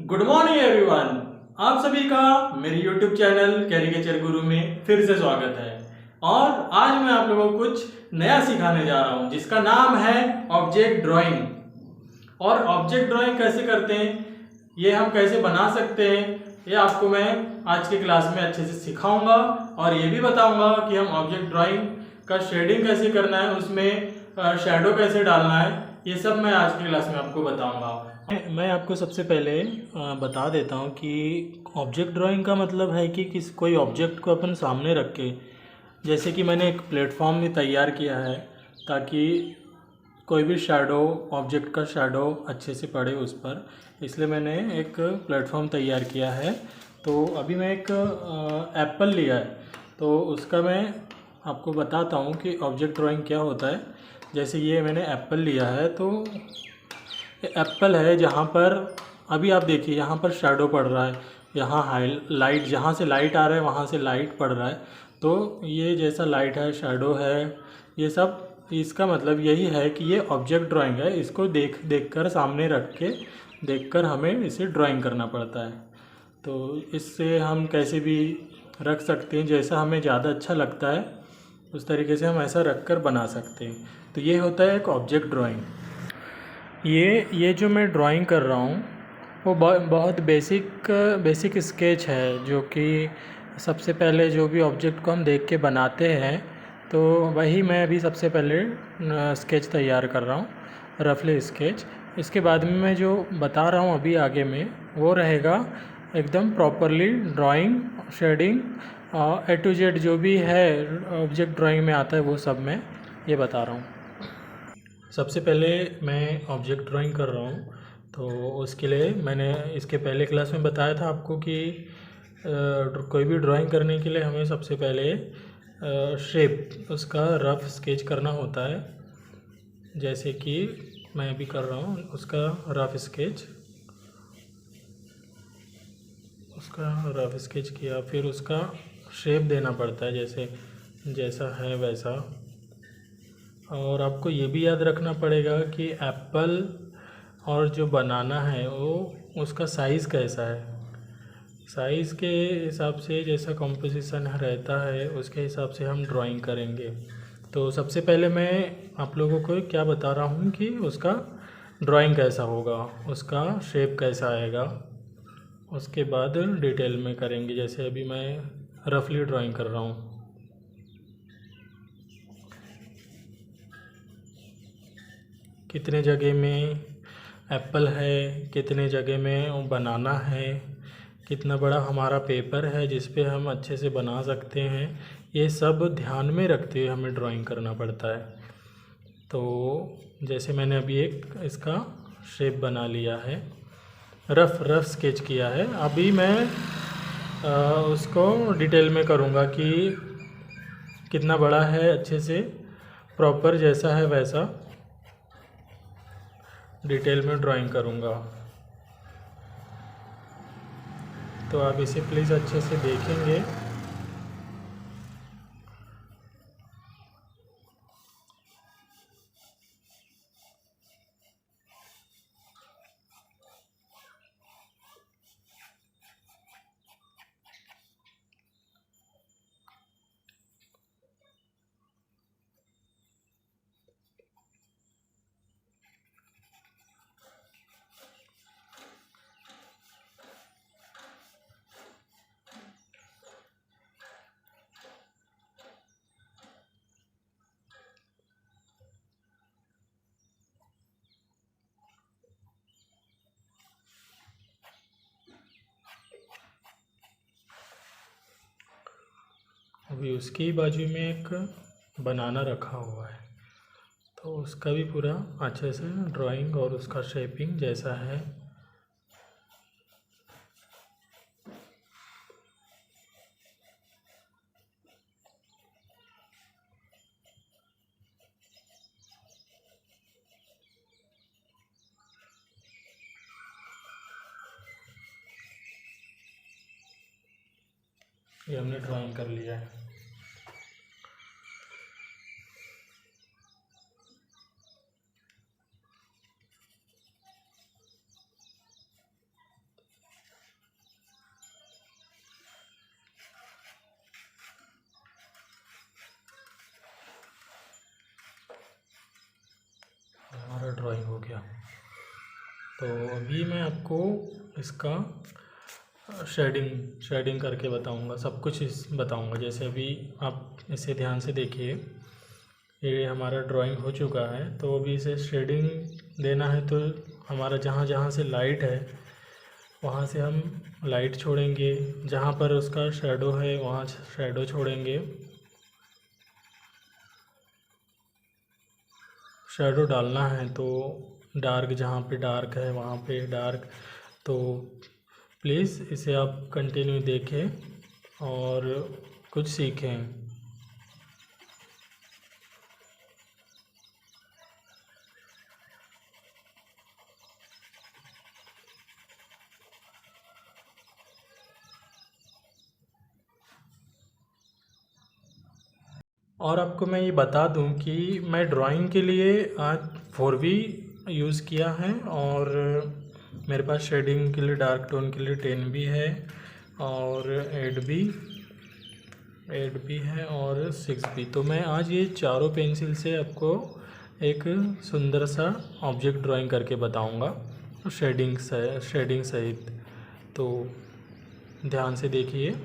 Good morning everyone. आप सभी का मेरे YouTube चैनल कैरिकेचर गुरु में फिर से स्वागत है। और आज मैं आप लोगों को कुछ नया सिखाने जा रहा हूं जिसका नाम है ऑब्जेक्ट ड्राइंग। और ऑब्जेक्ट ड्राइंग कैसे करते हैं, ये हम कैसे बना सकते हैं, ये आपको मैं आज की क्लास में अच्छे से सिखाऊंगा। और ये भी बताऊंगा कि हम ऑब्जेक्ट ड्राइंग का शेडिंग कैसे करना है, उसमें शैडो कैसे डालना है, ये सब मैं आज की क्लास में आपको बताऊंगा। मैं आपको सबसे पहले बता देता हूँ कि ऑब्जेक्ट ड्राइंग का मतलब है कि कोई ऑब्जेक्ट को अपन सामने रख के, जैसे कि मैंने एक प्लेटफॉर्म भी तैयार किया है ताकि कोई भी शैडो, ऑब्जेक्ट का शैडो अच्छे से पड़े उस पर, इसलिए मैंने एक प्लेटफॉर्म तैयार किया है। तो अभी मैं एक एप्पल लिया है, तो उसका मैं आपको बताता हूँ कि ऑब्जेक्ट ड्राइंग क्या होता है। जैसे ये मैंने एप्पल लिया है, तो एप्पल है जहाँ पर अभी आप देखिए यहाँ पर शैडो पड़ रहा है, यहाँ हाई लाइट, जहाँ से लाइट आ रहा है वहाँ से लाइट पड़ रहा है। तो ये जैसा लाइट है, शैडो है, ये सब, इसका मतलब यही है कि ये ऑब्जेक्ट ड्राइंग है। इसको देख कर, सामने रख के देख कर हमें इसे ड्राइंग करना पड़ता है। तो इससे हम कैसे भी रख सकते हैं, जैसा हमें ज़्यादा अच्छा लगता है उस तरीके से हम ऐसा रख कर बना सकते हैं। तो ये होता है एक ऑब्जेक्ट ड्राइंग। ये जो मैं ड्राइंग कर रहा हूँ वो बहुत बेसिक स्केच है, जो कि सबसे पहले जो भी ऑब्जेक्ट को हम देख के बनाते हैं, तो वही मैं अभी सबसे पहले स्केच तैयार कर रहा हूँ, रफली स्केच। इसके बाद में मैं जो बता रहा हूँ अभी आगे में, वो रहेगा एकदम properly drawing, shading, A to Z जो भी है ऑब्जेक्ट ड्राइंग में आता है वो सब मैं ये बता रहा हूँ। सबसे पहले मैं ऑब्जेक्ट ड्राइंग कर रहा हूँ, तो उसके लिए मैंने इसके पहले क्लास में बताया था आपको कि कोई भी ड्राइंग करने के लिए हमें सबसे पहले शेप, उसका रफ स्केच करना होता है। जैसे कि मैं अभी कर रहा हूँ उसका रफ स्केच किया, फिर उसका शेप देना पड़ता है जैसा है वैसा। और आपको ये भी याद रखना पड़ेगा कि एप्पल और जो बनाना है वो उसका साइज़ कैसा है। साइज़ के हिसाब से जैसा कंपोजिशन रहता है उसके हिसाब से हम ड्राइंग करेंगे। तो सबसे पहले मैं आप लोगों को क्या बता रहा हूँ कि उसका ड्राइंग कैसा होगा, उसका शेप कैसा आएगा, उसके बाद डिटेल में करेंगे। जैसे अभी मैं रफली ड्राइंग कर रहा हूँ। कितने जगह में एप्पल है, कितने जगह में बनाना है, कितना बड़ा हमारा पेपर है जिस पे हम अच्छे से बना सकते हैं, ये सब ध्यान में रखते हुए हमें ड्राइंग करना पड़ता है। तो जैसे मैंने अभी एक इसका शेप बना लिया है, रफ स्केच किया है। अभी मैं उसको डिटेल में करूँगा कि कितना बड़ा है, अच्छे से प्रॉपर जैसा है वैसा डिटेल में ड्राइंग करूँगा। तो आप इसे प्लीज़ अच्छे से देखेंगे। अभी उसकी बाजू में एक बनाना रखा हुआ है, तो उसका भी पूरा अच्छे से ड्राइंग और उसका शेपिंग जैसा है ये हमने ड्राइंग कर लिया है। तो अभी मैं आपको इसका शेडिंग करके बताऊंगा, सब कुछ इस बताऊंगा। जैसे अभी आप इसे ध्यान से देखिए, ये हमारा ड्राइंग हो चुका है। तो अभी इसे शेडिंग देना है, तो हमारा जहाँ जहाँ से लाइट है वहाँ से हम लाइट छोड़ेंगे, जहाँ पर उसका शैडो है वहाँ शैडो छोड़ेंगे, शैडो डालना है तो डार्क, जहाँ पे डार्क है वहाँ पे डार्क। तो प्लीज़ इसे आप कंटिन्यू देखें और कुछ सीखें। और आपको मैं ये बता दूं कि मैं ड्राइंग के लिए आज 4B यूज़ किया है, और मेरे पास शेडिंग के लिए, डार्क टोन के लिए 10B है, और 8B है, और 6B। तो मैं आज ये चारों पेंसिल से आपको एक सुंदर सा ऑब्जेक्ट ड्राइंग करके बताऊंगा, शेडिंग सहित। तो ध्यान से देखिए।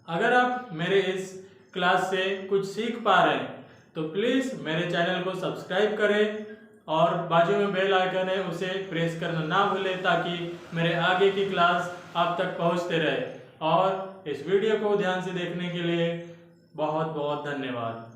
अगर आप मेरे इस क्लास से कुछ सीख पा रहे हैं तो प्लीज़ मेरे चैनल को सब्सक्राइब करें और बाजू में बेल आइकन है उसे प्रेस करना ना भूलें ताकि मेरे आगे की क्लास आप तक पहुंचते रहे। और इस वीडियो को ध्यान से देखने के लिए बहुत बहुत धन्यवाद।